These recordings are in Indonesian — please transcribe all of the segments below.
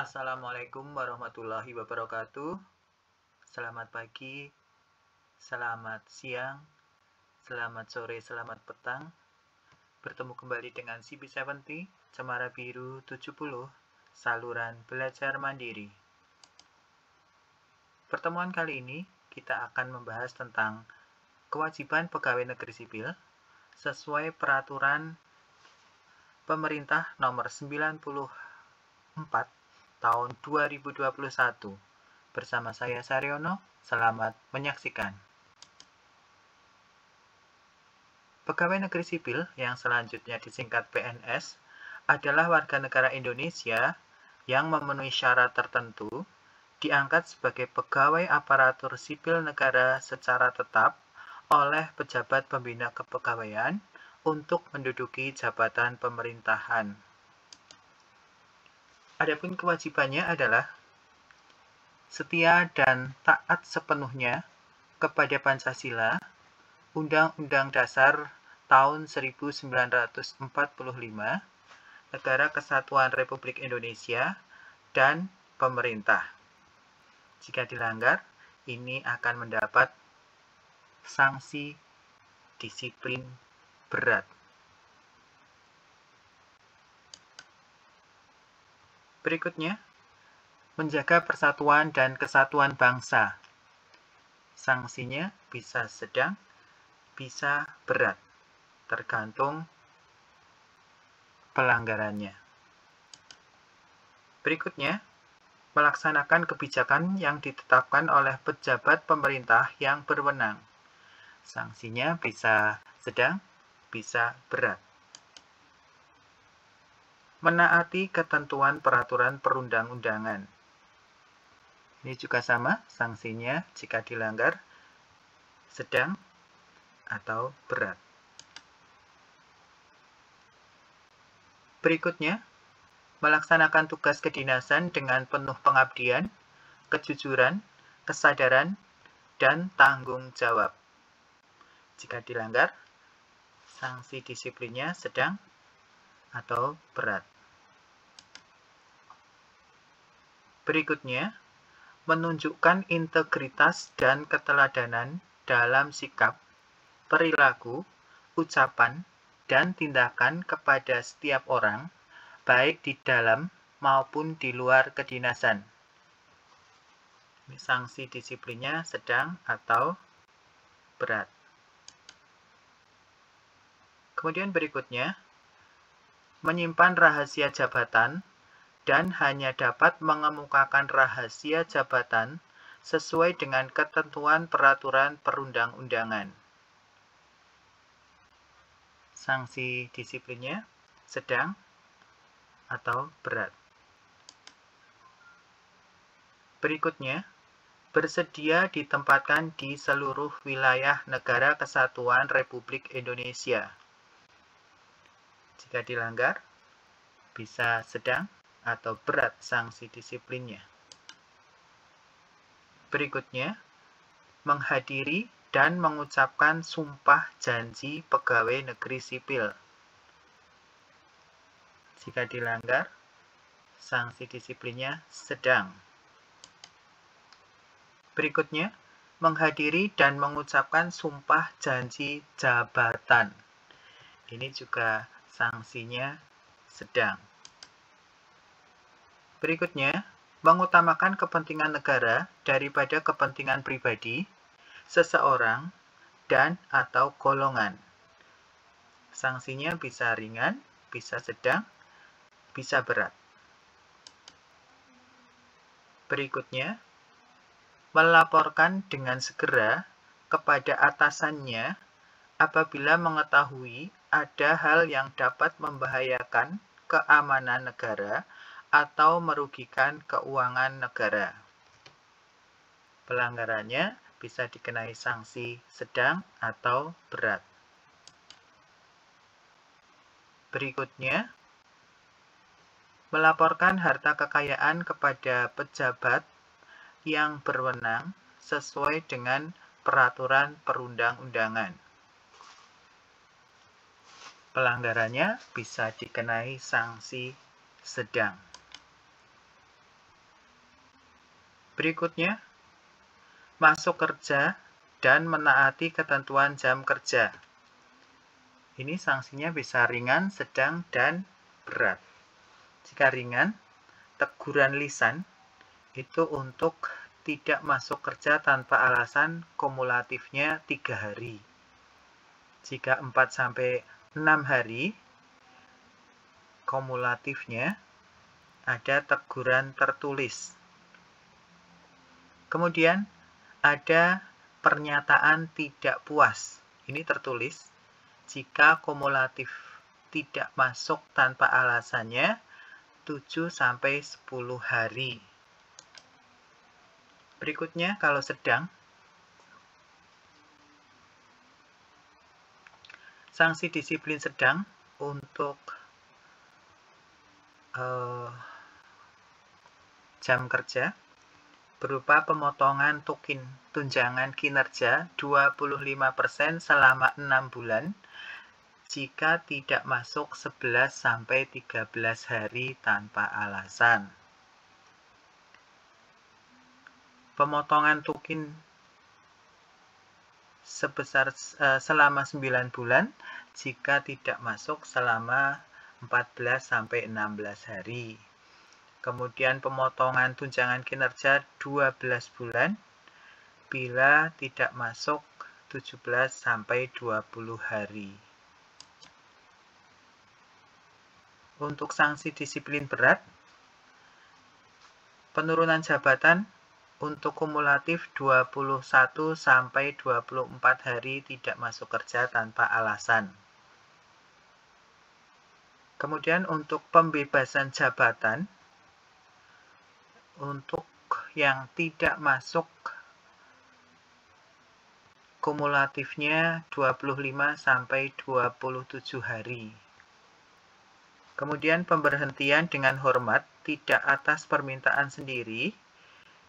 Assalamualaikum warahmatullahi wabarakatuh. Selamat pagi, selamat siang, selamat sore, selamat petang. Bertemu kembali dengan CP70, Cemara Biru 70, saluran belajar mandiri. Pertemuan kali ini kita akan membahas tentang kewajiban pegawai negeri sipil sesuai peraturan pemerintah nomor 94 tahun 2021. Bersama saya Saryono, selamat menyaksikan. Pegawai negeri sipil yang selanjutnya disingkat PNS adalah warga negara Indonesia yang memenuhi syarat tertentu, diangkat sebagai pegawai aparatur sipil negara secara tetap oleh pejabat pembina kepegawaian untuk menduduki jabatan pemerintahan. Adapun kewajibannya adalah setia dan taat sepenuhnya kepada Pancasila, Undang-Undang Dasar tahun 1945, Negara Kesatuan Republik Indonesia, dan pemerintah. Jika dilanggar, ini akan mendapat sanksi disiplin berat. Berikutnya, menjaga persatuan dan kesatuan bangsa. Sanksinya bisa sedang, bisa berat, tergantung pelanggarannya. Berikutnya, melaksanakan kebijakan yang ditetapkan oleh pejabat pemerintah yang berwenang. Sanksinya bisa sedang, bisa berat. Menaati ketentuan peraturan perundang-undangan. Ini juga sama, sanksinya jika dilanggar sedang atau berat. Berikutnya, melaksanakan tugas kedinasan dengan penuh pengabdian, kejujuran, kesadaran, dan tanggung jawab. Jika dilanggar, sanksi disiplinnya sedang atau berat. Berikutnya, menunjukkan integritas dan keteladanan dalam sikap, perilaku, ucapan, dan tindakan kepada setiap orang, baik di dalam maupun di luar kedinasan. Sanksi disiplinnya sedang atau berat. Kemudian berikutnya, menyimpan rahasia jabatan dan hanya dapat mengemukakan rahasia jabatan sesuai dengan ketentuan peraturan perundang-undangan. Sanksi disiplinnya sedang atau berat. Berikutnya, bersedia ditempatkan di seluruh wilayah Negara Kesatuan Republik Indonesia. Jika dilanggar, bisa sedang atau berat sanksi disiplinnya. Berikutnya, menghadiri dan mengucapkan sumpah janji pegawai negeri sipil. Jika dilanggar, sanksi disiplinnya sedang. Berikutnya, menghadiri dan mengucapkan sumpah janji jabatan. Ini juga sanksinya sedang. Berikutnya, mengutamakan kepentingan negara daripada kepentingan pribadi, seseorang, dan atau golongan. Sanksinya bisa ringan, bisa sedang, bisa berat. Berikutnya, melaporkan dengan segera kepada atasannya apabila mengetahui ada hal yang dapat membahayakan keamanan negara atau merugikan keuangan negara. Pelanggarannya bisa dikenai sanksi sedang atau berat. Berikutnya, melaporkan harta kekayaan kepada pejabat yang berwenang sesuai dengan peraturan perundang-undangan. Pelanggarannya bisa dikenai sanksi sedang. Berikutnya, masuk kerja dan menaati ketentuan jam kerja. Ini sanksinya bisa ringan, sedang, dan berat. Jika ringan, teguran lisan itu untuk tidak masuk kerja tanpa alasan, kumulatifnya 3 hari. Jika 4-6 hari, kumulatifnya ada teguran tertulis. Kemudian ada pernyataan tidak puas. Ini tertulis. Jika kumulatif tidak masuk tanpa alasannya, 7-10 hari. Berikutnya, kalau sedang, sanksi disiplin sedang untuk jam kerja berupa pemotongan tunjangan kinerja 25% selama 6 bulan jika tidak masuk 11-13 hari tanpa alasan. Pemotongan tukin sebesar selama 9 bulan jika tidak masuk selama 14-16 hari. Kemudian pemotongan tunjangan kinerja 12 bulan bila tidak masuk 17-20 hari. Untuk sanksi disiplin berat, penurunan jabatan untuk kumulatif 21-24 hari tidak masuk kerja tanpa alasan. Kemudian untuk pembebasan jabatan, untuk yang tidak masuk kumulatifnya 25-27 hari. Kemudian pemberhentian dengan hormat tidak atas permintaan sendiri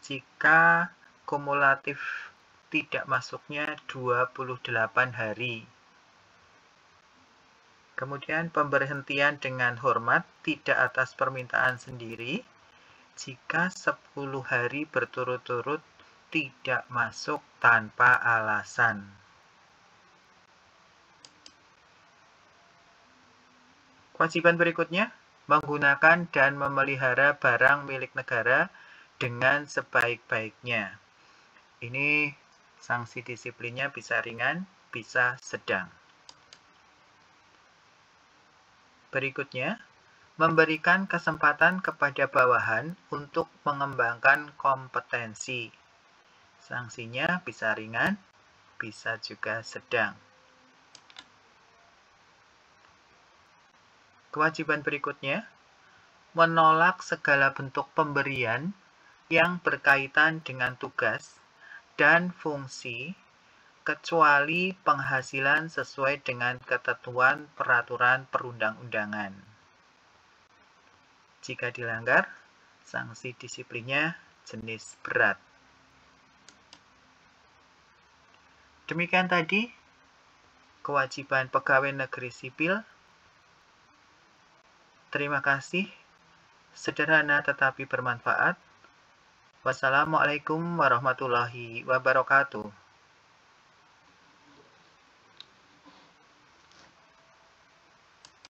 jika kumulatif tidak masuknya 28 hari. Kemudian pemberhentian dengan hormat tidak atas permintaan sendiri jika 10 hari berturut-turut tidak masuk tanpa alasan. Kewajiban berikutnya, menggunakan dan memelihara barang milik negara dengan sebaik-baiknya. Ini sanksi disiplinnya bisa ringan, bisa sedang. Berikutnya, memberikan kesempatan kepada bawahan untuk mengembangkan kompetensi. Sanksinya bisa ringan, bisa juga sedang. Kewajiban berikutnya, menolak segala bentuk pemberian yang berkaitan dengan tugas dan fungsi kecuali penghasilan sesuai dengan ketentuan peraturan perundang-undangan. Jika dilanggar, sanksi disiplinnya jenis berat. Demikian tadi kewajiban pegawai negeri sipil. Terima kasih. Sederhana tetapi bermanfaat. Wassalamualaikum warahmatullahi wabarakatuh.